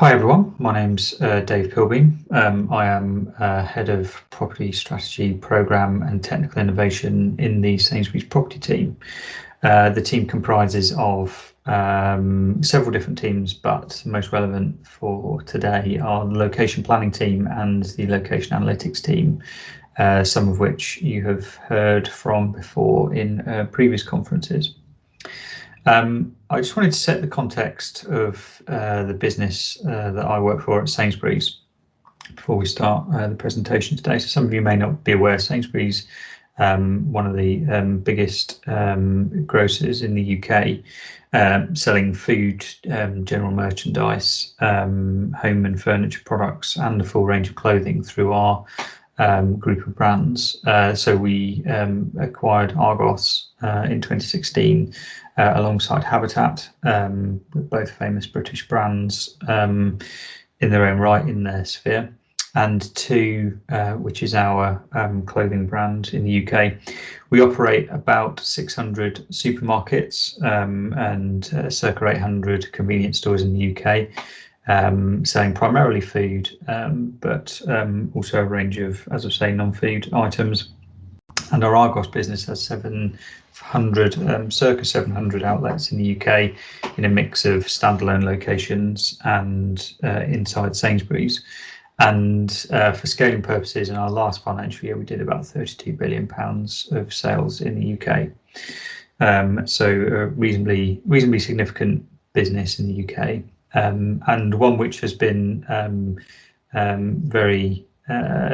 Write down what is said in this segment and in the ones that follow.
Hi everyone, my name's Dave Pilbeam. I am Head of Property Strategy, Programme and Technical Innovation in the Sainsbury's property team. The team comprises of several different teams, but most relevant for today are the location planning team and the location analytics team, some of which you have heard from before in previous conferences. I just wanted to set the context of the business that I work for at Sainsbury's before we start the presentation today. So some of you may not be aware, Sainsbury's one of the biggest grocers in the UK, selling food, general merchandise, home and furniture products, and a full range of clothing through our group of brands. So we acquired Argos in 2016 alongside Habitat, both famous British brands in their own right in their sphere, and Tu, which is our clothing brand in the UK. We operate about 600 supermarkets and circa 800 convenience stores in the UK, selling primarily food, but also a range of, as I say, non-food items. And our Argos business has circa 700 outlets in the UK in a mix of standalone locations and inside Sainsbury's. And for scaling purposes, in our last financial year, we did about £32 billion of sales in the UK. So a reasonably significant business in the UK, and one which has been very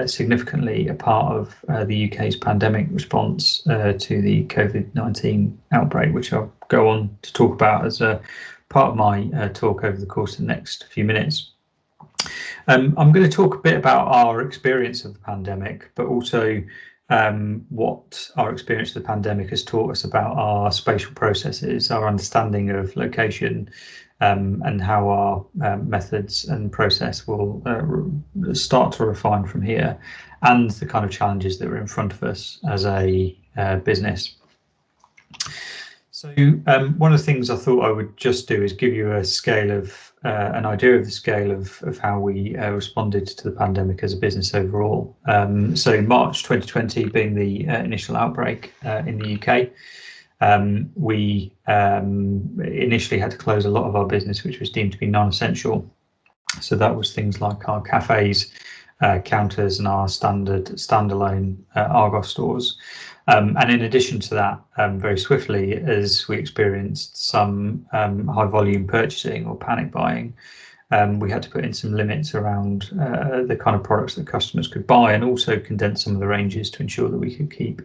significantly a part of the UK's pandemic response to the COVID-19 outbreak, which I'll go on to talk about as a part of my talk over the course of the next few minutes. I'm going to talk a bit about our experience of the pandemic, but also what our experience of the pandemic has taught us about our spatial processes, our understanding of location, and how our methods and process will start to refine from here, and the kind of challenges that are in front of us as a business. So one of the things I thought I would just do is give you a scale of an idea of the scale of how we responded to the pandemic as a business overall. So March 2020 being the initial outbreak in the UK, we initially had to close a lot of our business, which was deemed to be non-essential. So that was things like our cafes, counters, and our standalone Argos stores. And in addition to that, very swiftly, as we experienced some high volume purchasing or panic buying, we had to put in some limits around the kind of products that customers could buy, and also condense some of the ranges to ensure that we could keep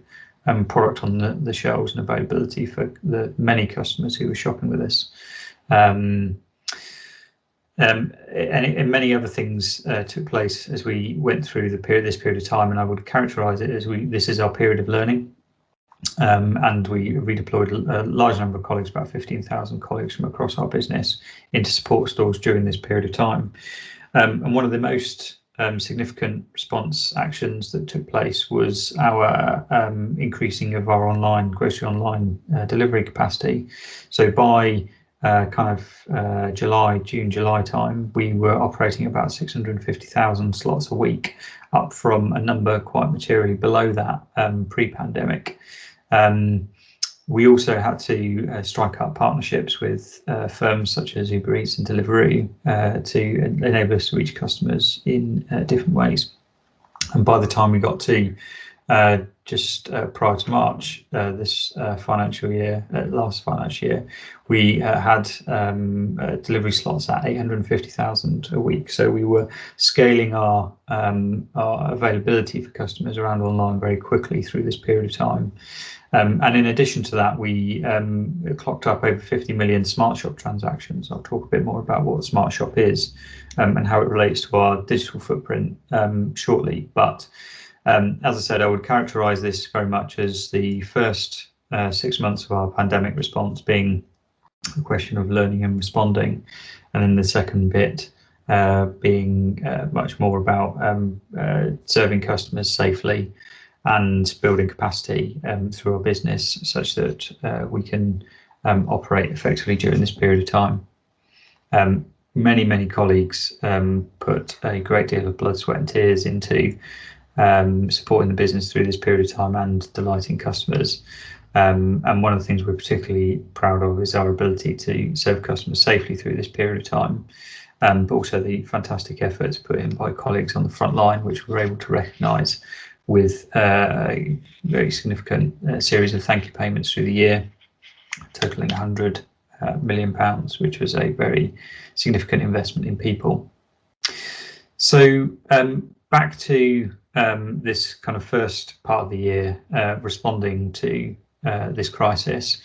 product on the shelves and availability for the many customers who were shopping with us. And many other things took place as we went through this period of time, and I would characterise it as this is our period of learning. And we redeployed a large number of colleagues, about 15,000 colleagues from across our business, into support stores during this period of time. And one of the most significant response actions that took place was our increasing of our grocery online delivery capacity. So by June, July time, we were operating about 650,000 slots a week, up from a number quite materially below that pre-pandemic. We also had to strike up partnerships with firms such as Uber Eats and Deliveroo to enable us to reach customers in different ways. And by the time we got to just prior to March this financial year, last financial year, we had delivery slots at 850,000 a week. So we were scaling our availability for customers around online very quickly through this period of time. And in addition to that, we clocked up over 50 million Smart Shop transactions. I'll talk a bit more about what a Smart Shop is and how it relates to our digital footprint shortly. But as I said, I would characterise this very much as the first 6 months of our pandemic response being a question of learning and responding, and then the second bit being much more about serving customers safely and building capacity through our business such that we can operate effectively during this period of time. many colleagues put a great deal of blood, sweat and tears into supporting the business through this period of time and delighting customers. And one of the things we're particularly proud of is our ability to serve customers safely through this period of time, but also the fantastic efforts put in by colleagues on the front line, which we're able to recognise with a very significant series of thank you payments through the year, totaling £100 million, which was a very significant investment in people. So back to this kind of first part of the year, responding to this crisis.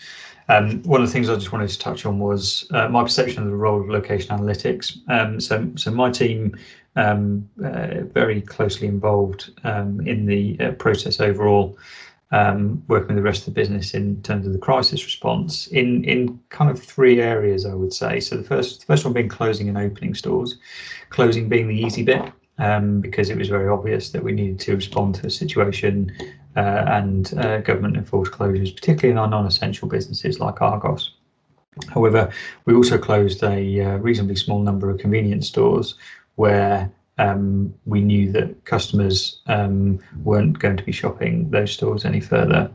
One of the things I just wanted to touch on was my perception of the role of location analytics. So my team very closely involved in the process overall, working with the rest of the business in terms of the crisis response in kind of three areas, I would say. So the first one being closing and opening stores, closing being the easy bit, because it was very obvious that we needed to respond to a situation and government enforced closures, particularly in our non-essential businesses like Argos. However, we also closed a reasonably small number of convenience stores where we knew that customers weren't going to be shopping those stores any further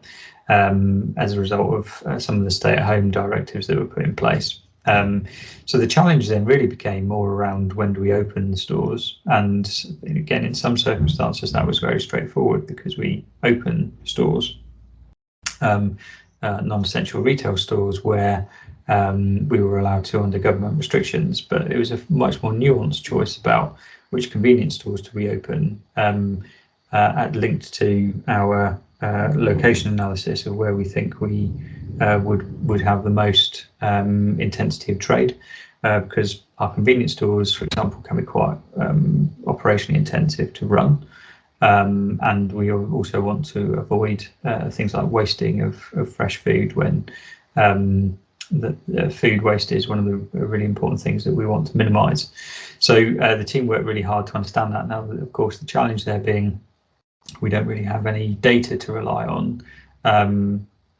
as a result of some of the stay-at-home directives that were put in place. So the challenge then really became more around when do we open the stores, and again in some circumstances that was very straightforward because we open stores, non-essential retail stores where we were allowed to under government restrictions, but it was a much more nuanced choice about which convenience stores to we open, linked to our location analysis of where we think we would have the most intensity of trade, because our convenience stores, for example, can be quite operationally intensive to run, and we also want to avoid things like wasting of fresh food when the food waste is one of the really important things that we want to minimise. So the team worked really hard to understand that. Now, of course, the challenge there being we don't really have any data to rely on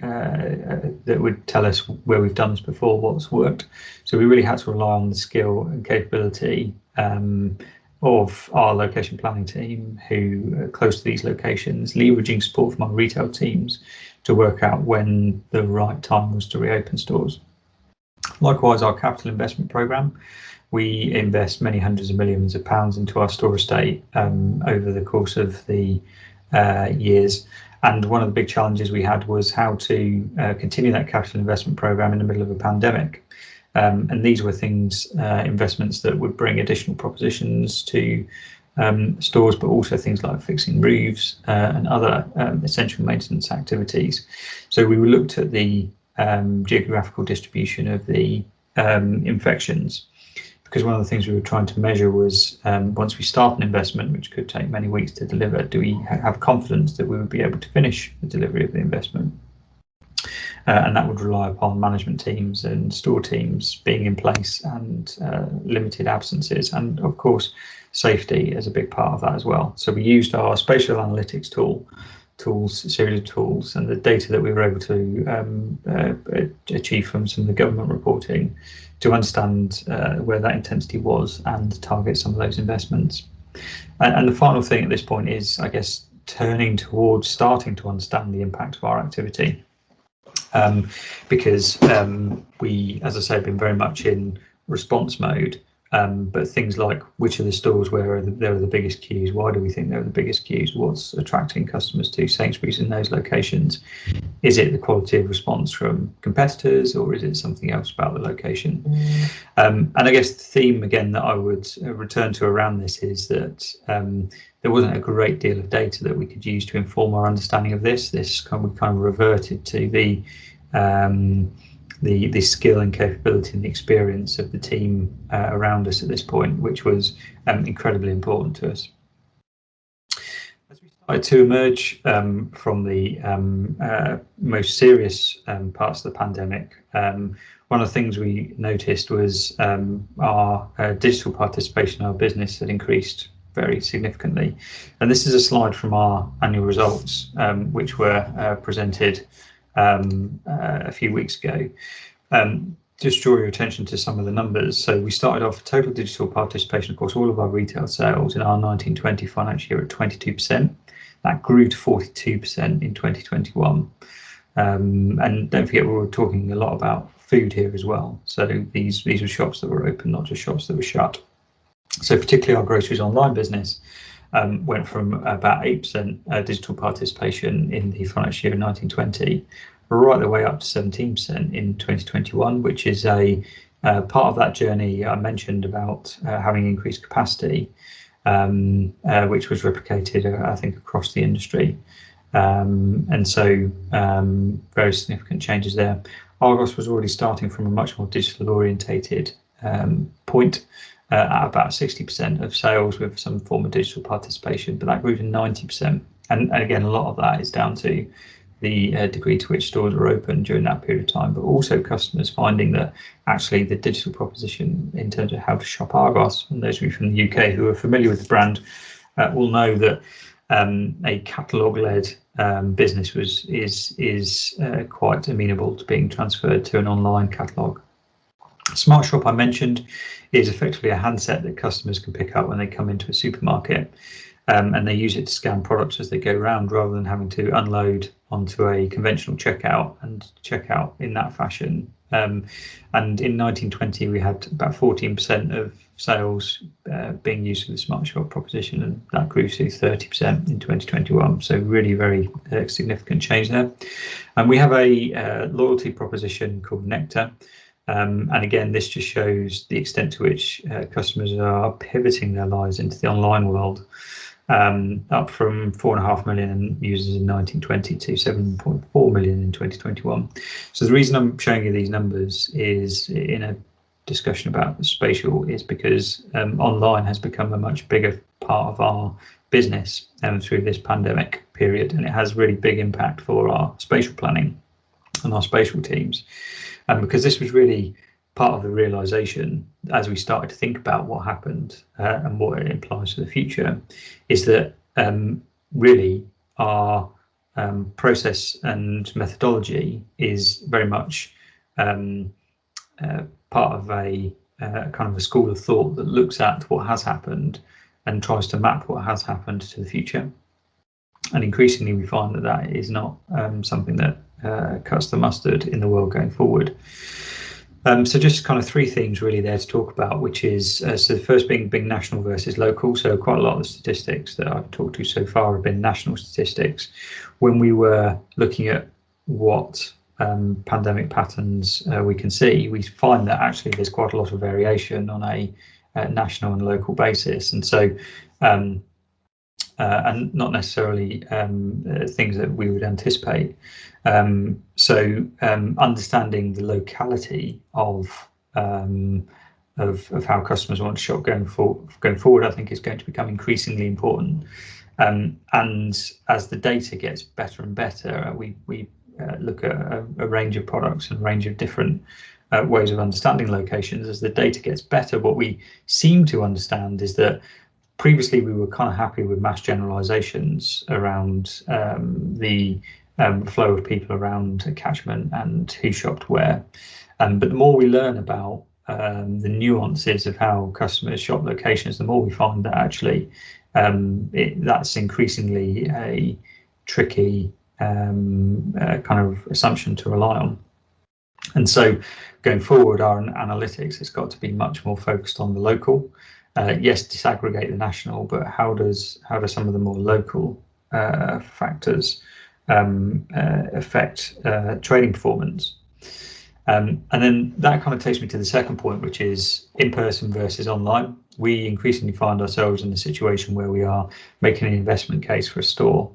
that would tell us where we've done this before, what's worked. So we really had to rely on the skill and capability of our location planning team, who are close to these locations, leveraging support from our retail teams to work out when the right time was to reopen stores. Likewise, our capital investment programme, we invest many hundreds of millions of pounds into our store estate over the course of the years. And one of the big challenges we had was how to continue that capital investment programme in the middle of a pandemic. And these were things, investments that would bring additional propositions to stores, but also things like fixing roofs and other essential maintenance activities. So we looked at the geographical distribution of the infections, because one of the things we were trying to measure was once we start an investment, which could take many weeks to deliver, do we have confidence that we would be able to finish the delivery of the investment? And that would rely upon management teams and store teams being in place and limited absences, and of course safety as a big part of that as well. So we used our spatial analytics series of tools and the data that we were able to achieve from some of the government reporting to understand where that intensity was and target some of those investments. And the final thing at this point is, I guess, turning towards starting to understand the impact of our activity. Because we, as I say, have been very much in response mode, but things like which are the stores where there are the biggest queues, why do we think there are the biggest queues, what's attracting customers to Sainsbury's in those locations, is it the quality of response from competitors or is it something else about the location? And I guess the theme again that I would return to around this is that there wasn't a great deal of data that we could use to inform our understanding of this. We kind of reverted to the skill and capability and the experience of the team around us at this point, which was incredibly important to us. As we started to emerge from the most serious parts of the pandemic, one of the things we noticed was our digital participation in our business had increased very significantly. And this is a slide from our annual results, which were presented a few weeks ago. just draw your attention to some of the numbers. So we started off total digital participation across all of our retail sales in our 1920 financial year at 22%. That grew to 42% in 2021. And don't forget, we were talking a lot about food here as well. So these were shops that were open, not just shops that were shut. So particularly our groceries online business went from about 8% digital participation in the financial year 1920 right the way up to 17% in 2021, which is a part of that journey I mentioned about having increased capacity, which was replicated, I think, across the industry. And so very significant changes there. Argos was already starting from a much more digital orientated point at about 60% of sales with some form of digital participation, but that grew to 90%. And again, a lot of that is down to the degree to which stores were open during that period of time, but also customers finding that actually the digital proposition in terms of how to shop Argos, and those of you from the UK who are familiar with the brand will know that a catalogue-led business is quite amenable to being transferred to an online catalogue. Smart Shop, I mentioned, is effectively a handset that customers can pick up when they come into a supermarket, and they use it to scan products as they go around rather than having to unload onto a conventional checkout and check out in that fashion. And in 1920, we had about 14% of sales being used for the Smart Shop proposition, and that grew to 30% in 2021. So really very significant change there. And we have a loyalty proposition called Nectar. And again, this just shows the extent to which customers are pivoting their lives into the online world, up from 4.5 million users in 1920 to 7.4 million in 2021. So the reason I'm showing you these numbers is in a discussion about Spatial is because online has become a much bigger part of our business through this pandemic period, and it has really big impact for our spatial planning and our spatial teams. And because this was really part of the realization as we started to think about what happened and what it implies for the future, is that really our process and methodology is very much part of a kind of a school of thought that looks at what has happened and tries to map what has happened to the future. And increasingly we find that that is not something that cuts the mustard in the world going forward. So just kind of three themes really there to talk about, which is so the first being national versus local. So quite a lot of the statistics that I've talked to so far have been national statistics. When we were looking at what pandemic patterns we can see, we find that actually there's quite a lot of variation on a national and local basis. And so and not necessarily things that we would anticipate. So understanding the locality of how customers want to shop going forward, I think is going to become increasingly important. And as the data gets better and better, we look at a range of products and a range of different ways of understanding locations. As the data gets better, what we seem to understand is that previously we were kind of happy with mass generalizations around the flow of people around a catchment and who shopped where. But the more we learn about the nuances of how customers shop locations, the more we find that actually that's increasingly a tricky kind of assumption to rely on. And so going forward, our analytics has got to be much more focused on the local. Yes, disaggregate the national, but how do some of the more local factors affect trading performance? And then that kind of takes me to the second point, which is in-person versus online. We increasingly find ourselves in a situation where we are making an investment case for a store,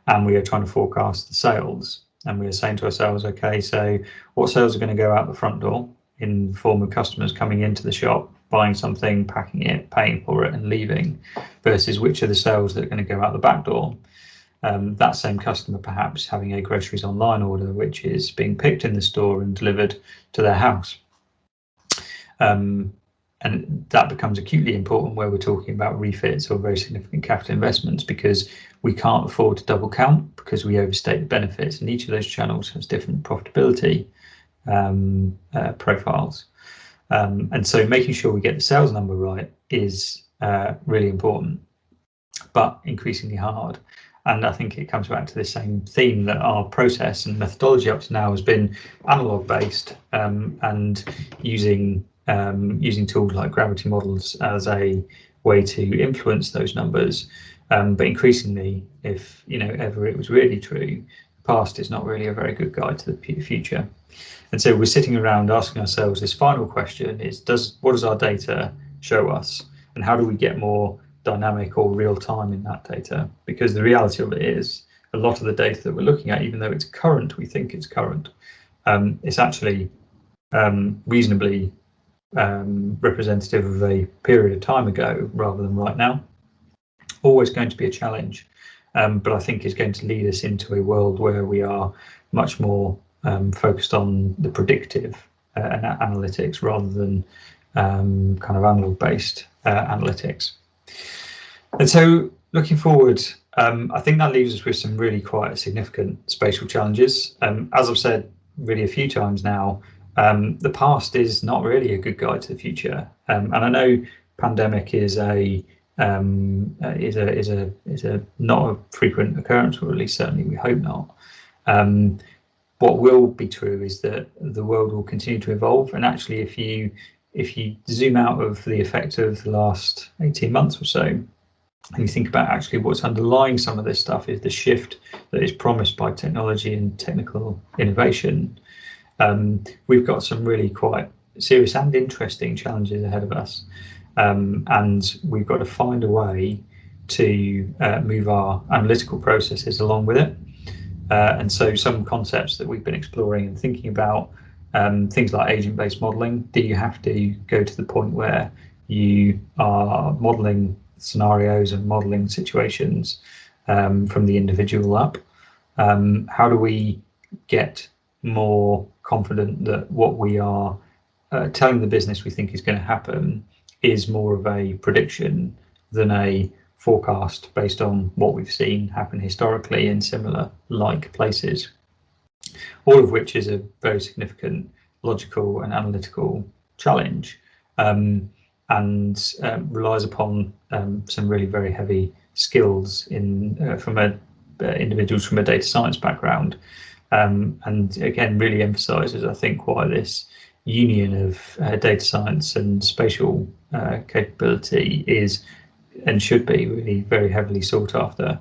and we are trying to forecast the sales, and we are saying to ourselves, okay, so what sales are going to go out the front door in the form of customers coming into the shop, buying something, packing it, paying for it and leaving, versus which are the sales that are going to go out the back door. That same customer perhaps having a groceries online order, which is being picked in the store and delivered to their house. And that becomes acutely important where we're talking about refits or very significant capital investments, because we can't afford to double count because we overstate the benefits, and each of those channels has different profitability profiles. And so making sure we get the sales number right is really important, but increasingly hard. And I think it comes back to the same theme that our process and methodology up to now has been analog based, and using tools like gravity models as a way to influence those numbers. But increasingly, if ever it was really true, the past is not really a very good guide to the future. And so we're sitting around asking ourselves this final question: what does our data show us, and how do we get more dynamic or real time in that data? Because the reality of it is, a lot of the data that we're looking at, even though it's current, we think it's current, it's actually reasonably representative of a period of time ago rather than right now. Always going to be a challenge, but I think is going to lead us into a world where we are much more focused on the predictive analytics rather than kind of analog based analytics. And so looking forward, I think that leaves us with some really quite significant spatial challenges. As I've said really a few times now, the past is not really a good guide to the future. And I know pandemic is a not a frequent occurrence, or at least certainly we hope not. What will be true is that the world will continue to evolve, and actually if you zoom out of the effect of the last 18 months or so, and you think about actually what's underlying some of this stuff is the shift that is promised by technology and technical innovation. We've got some really quite serious and interesting challenges ahead of us, and we've got to find a way to move our analytical processes along with it. And so some concepts that we've been exploring and thinking about, things like agent-based modelling. Do you have to go to the point where you are modelling scenarios and modelling situations from the individual up? How do we get more confident that what we are telling the business we think is going to happen is more of a prediction than a forecast based on what we've seen happen historically in similar like places? All of which is a very significant logical and analytical challenge, and relies upon some really very heavy skills from individuals from a data science background, and again really emphasises, I think, why this union of data science and spatial capability is and should be really very heavily sought after.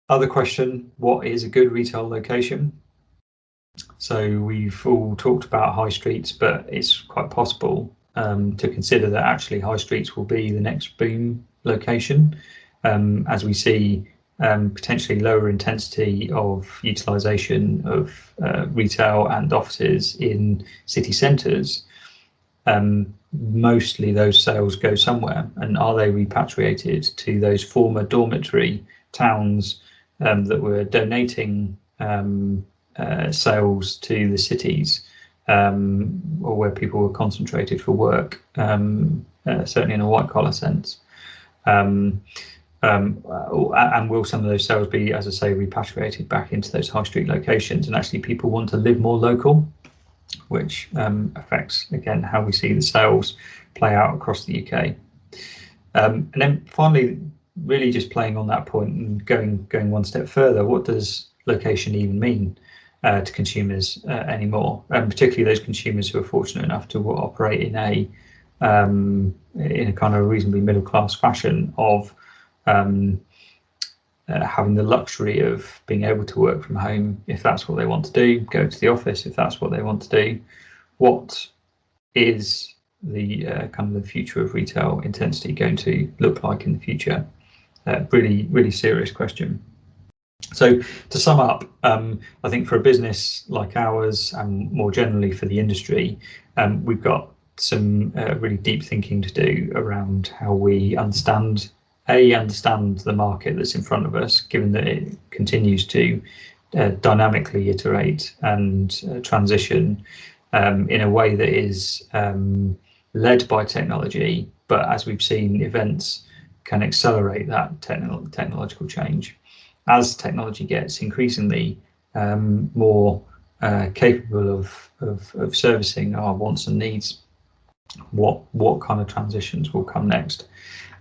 Other question: what is a good retail location? So we've all talked about high streets, but it's quite possible to consider that actually high streets will be the next boom location, as we see potentially lower intensity of utilisation of retail and offices in city centres. Mostly those sales go somewhere, and are they repatriated to those former dormitory towns that were donating sales to the cities, or where people were concentrated for work, certainly in a white collar sense? And will some of those sales be, as I say, repatriated back into those high street locations, and actually people want to live more local, which affects again how we see the sales play out across the UK. And then finally, really just playing on that point and going one step further, what does location even mean to consumers anymore, and particularly those consumers who are fortunate enough to operate in a kind of reasonably middle class fashion of having the luxury of being able to work from home if that's what they want to do, go to the office if that's what they want to do. What is the kind of the future of retail intensity going to look like in the future? Really serious question. So to sum up, I think for a business like ours, and more generally for the industry, we've got some really deep thinking to do around how we understand the market that's in front of us, given that it continues to dynamically iterate and transition in a way that is led by technology, but as we've seen, events can accelerate that technological change. As technology gets increasingly more capable of servicing our wants and needs, what kind of transitions will come next,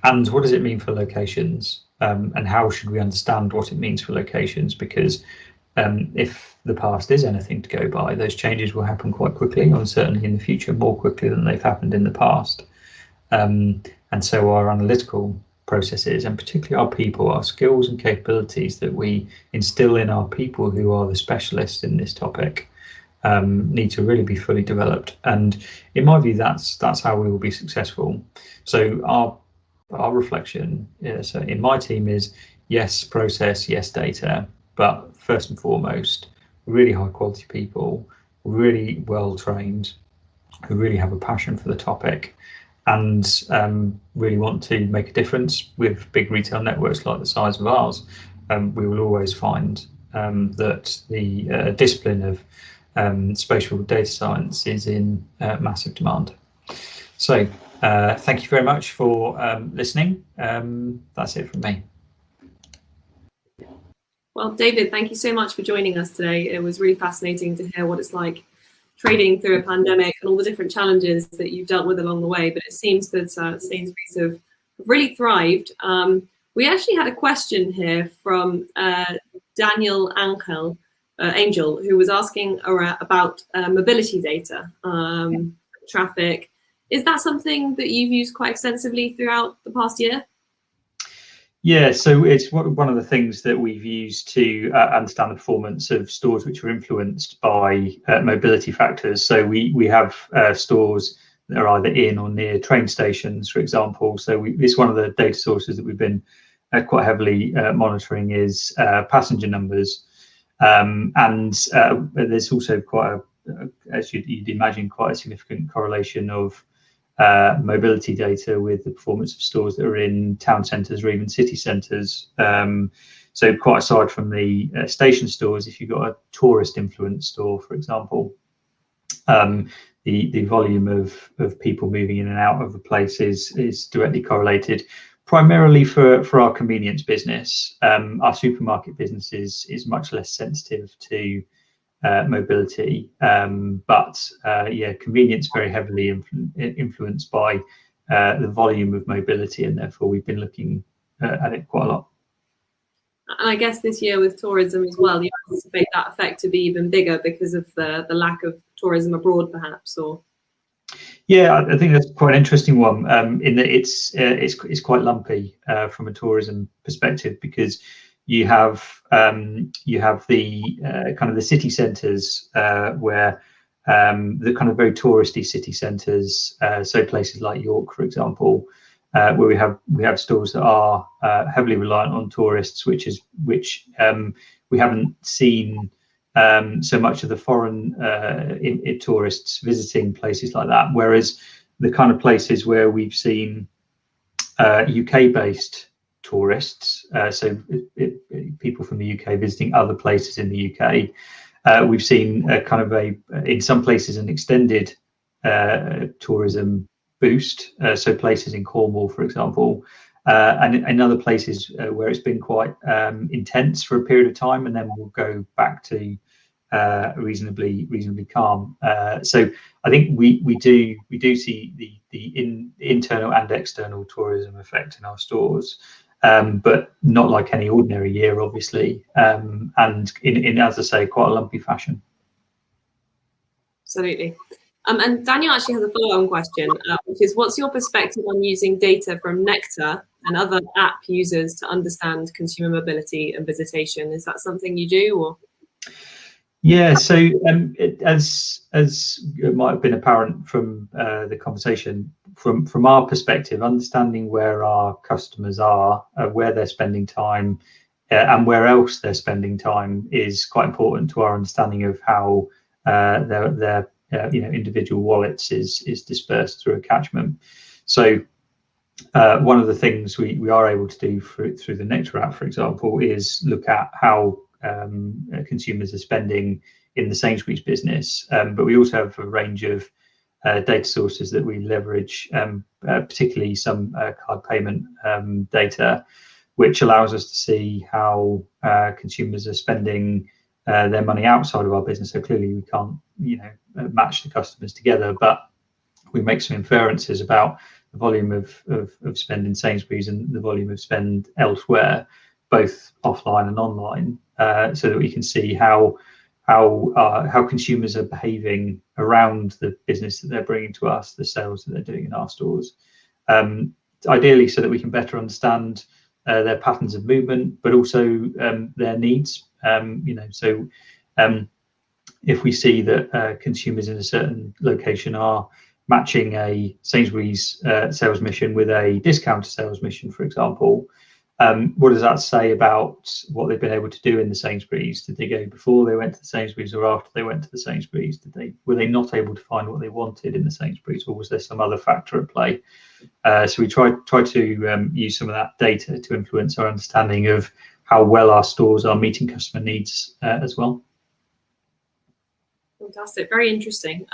and what does it mean for locations, and how should we understand what it means for locations? Because if the past is anything to go by, those changes will happen quite quickly, and certainly in the future more quickly than they've happened in the past. And so our analytical processes, and particularly our people, our skills and capabilities that we instill in our people who are the specialists in this topic, need to really be fully developed. And in my view, that's how we will be successful. So our reflection, so in my team, is yes process, yes data, but first and foremost, really high quality people, really well trained, who really have a passion for the topic, and really want to make a difference. With big retail networks like the size of ours, we will always find that the discipline of spatial data science is in massive demand. So thank you very much for listening. That's it from me. Well, David, thank you so much for joining us today. It was really fascinating to hear what it's like trading through a pandemic and all the different challenges that you've dealt with along the way. But it seems that Sainsbury's have really thrived. We actually had a question here from Daniel Angel, who was asking about mobility data, traffic. Is that something that you've used quite extensively throughout the past year? Yeah, so it's one of the things that we've used to understand the performance of stores which are influenced by mobility factors. So we have stores that are either in or near train stations, for example. So this is one of the data sources that we've been quite heavily monitoring is passenger numbers. And there's also quite as you'd imagine, quite a significant correlation of mobility data with the performance of stores that are in town centres or even city centres. So quite aside from the station stores, if you've got a tourist influenced store, for example, the volume of people moving in and out of a place is directly correlated, primarily for our convenience business. Our supermarket business is much less sensitive to mobility, but yeah, convenience very heavily influenced by the volume of mobility, and therefore we've been looking at it quite a lot. And I guess this year with tourism as well, you anticipate that effect to be even bigger because of the lack of tourism abroad, perhaps, or? Yeah, I think that's quite an interesting one. In that it's quite lumpy from a tourism perspective, because you have the kind of the city centres where the kind of very touristy city centres, so places like York, for example, where we have stores that are heavily reliant on tourists, which we haven't seen so much of the foreign tourists visiting places like that. Whereas the kind of places where we've seen UK-based tourists, so people from the UK visiting other places in the UK, we've seen a kind of in some places an extended tourism boost, so places in Cornwall, for example, and in other places where it's been quite intense for a period of time, and then we'll go back to reasonably calm. So I think we do see the internal and external tourism effect in our stores, but not like any ordinary year, obviously, and in as I say, quite a lumpy fashion. Absolutely. And Daniel actually has a follow-on question, which is, what's your perspective on using data from Nectar and other app users to understand consumer mobility and visitation? Is that something you do, or? Yeah, so as it might have been apparent from the conversation, from our perspective, understanding where our customers are, where they're spending time, and where else they're spending time is quite important to our understanding of how their individual wallets is dispersed through a catchment. So one of the things we are able to do through the Nectar app, for example, is look at how consumers are spending in the Sainsbury's business, but we also have a range of data sources that we leverage, particularly some card payment data, which allows us to see how consumers are spending their money outside of our business. So clearly we can't, match the customers together, but we make some inferences about the volume of spend in Sainsbury's and the volume of spend elsewhere, both offline and online, so that we can see how consumers are behaving around the business that they're bringing to us, the sales that they're doing in our stores. Ideally, so that we can better understand their patterns of movement, but also their needs. If we see that consumers in a certain location are matching a Sainsbury's sales mission with a discounter sales mission, for example, what does that say about what they've been able to do in the Sainsbury's? Did they go before they went to the Sainsbury's or after they went to the Sainsbury's? Were they not able to find what they wanted in the Sainsbury's, or was there some other factor at play? So we try to use some of that data to influence our understanding of how well our stores are meeting customer needs as well. Fantastic, very interesting.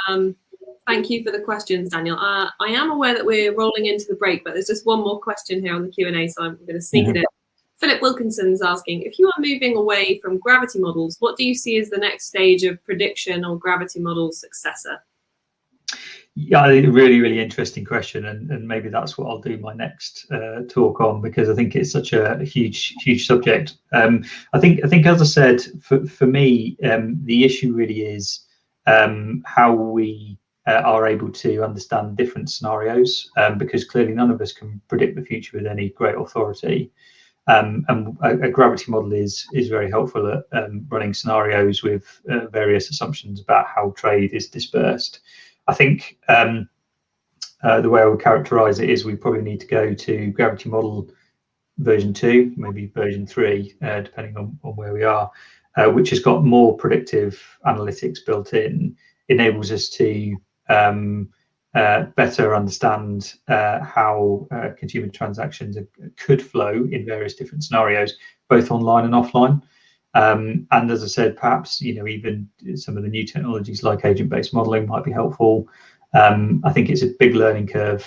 Thank you for the questions, Daniel. I am aware that we're rolling into the break, but there's just one more question here on the Q&A, so I'm going to sneak it in. Philip Wilkinson's asking, if you are moving away from gravity models, what do you see as the next stage of prediction or gravity model successor? Yeah, really, really interesting question, and maybe that's what I'll do my next talk on, because I think it's such a huge subject. I think, as I said, for me, the issue really is how we are able to understand different scenarios, because clearly none of us can predict the future with any great authority. And a gravity model is very helpful at running scenarios with various assumptions about how trade is dispersed. I think the way I would characterize it is we probably need to go to gravity model version 2, maybe version 3, depending on where we are, which has got more predictive analytics built in, enables us to better understand how consumer transactions could flow in various different scenarios, both online and offline. And as I said, perhaps even some of the new technologies like agent-based modeling might be helpful. I think it's a big learning curve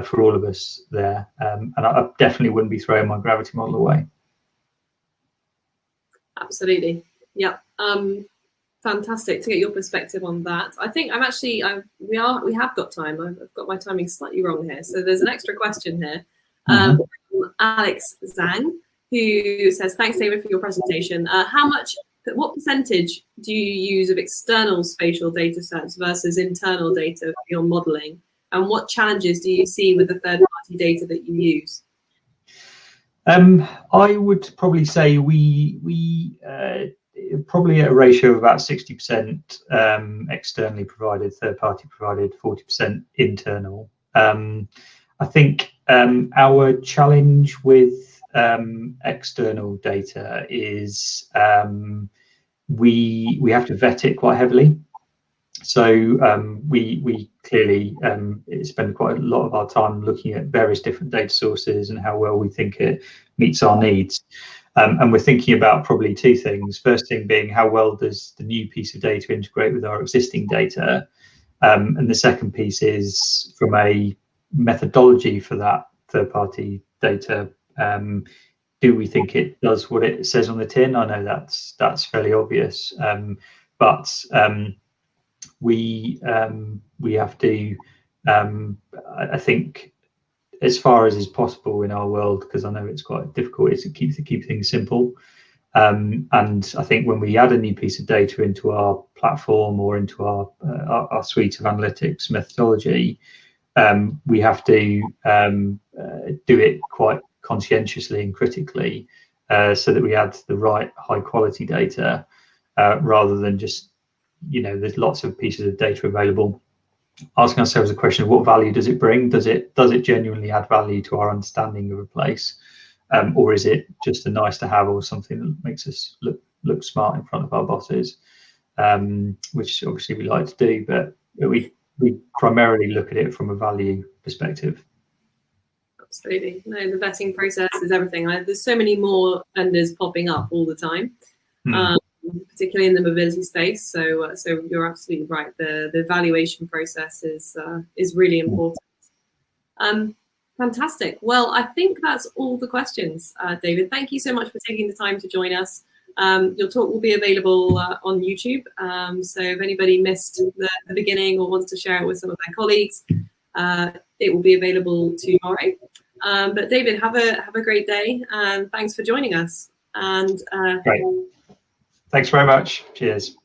for all of us there, and I definitely wouldn't be throwing my gravity model away. Absolutely, yeah. Fantastic to get your perspective on that. I think we have got time. I've got my timing slightly wrong here, so there's an extra question here from Alex Zhang, who says, thanks David for your presentation. What percentage do you use of external spatial data sets versus internal data for your modeling, and what challenges do you see with the third-party data that you use? I would probably say we probably at a ratio of about 60% externally provided, third-party provided, 40% internal. I think our challenge with external data is we have to vet it quite heavily. So we clearly spend quite a lot of our time looking at various different data sources and how well we think it meets our needs. And we're thinking about probably two things. First thing being, how well does the new piece of data integrate with our existing data? And the second piece is, from a methodology for that third-party data, do we think it does what it says on the tin? I know that's fairly obvious, but we have to, I think, as far as is possible in our world, because I know it's quite difficult, is to keep things simple. And I think when we add a new piece of data into our platform or into our suite of analytics methodology, we have to do it quite conscientiously and critically, so that we add the right high quality data, rather than just, there's lots of pieces of data available. Asking ourselves the question of what value does it bring? Does it genuinely add value to our understanding of a place, or is it just a nice to have, or something that makes us look smart in front of our bosses, which obviously we like to do, but we primarily look at it from a value perspective. Absolutely. No, the vetting process is everything. There's so many more vendors popping up all the time, particularly in the mobility space. So you're absolutely right. The evaluation process is really important. Fantastic. Well, I think that's all the questions, David. Thank you so much for taking the time to join us. Your talk will be available on YouTube. So if anybody missed the beginning or wants to share it with some of their colleagues, it will be available tomorrow. But David, have a great day, and thanks for joining us. And great. Thanks very much. Cheers.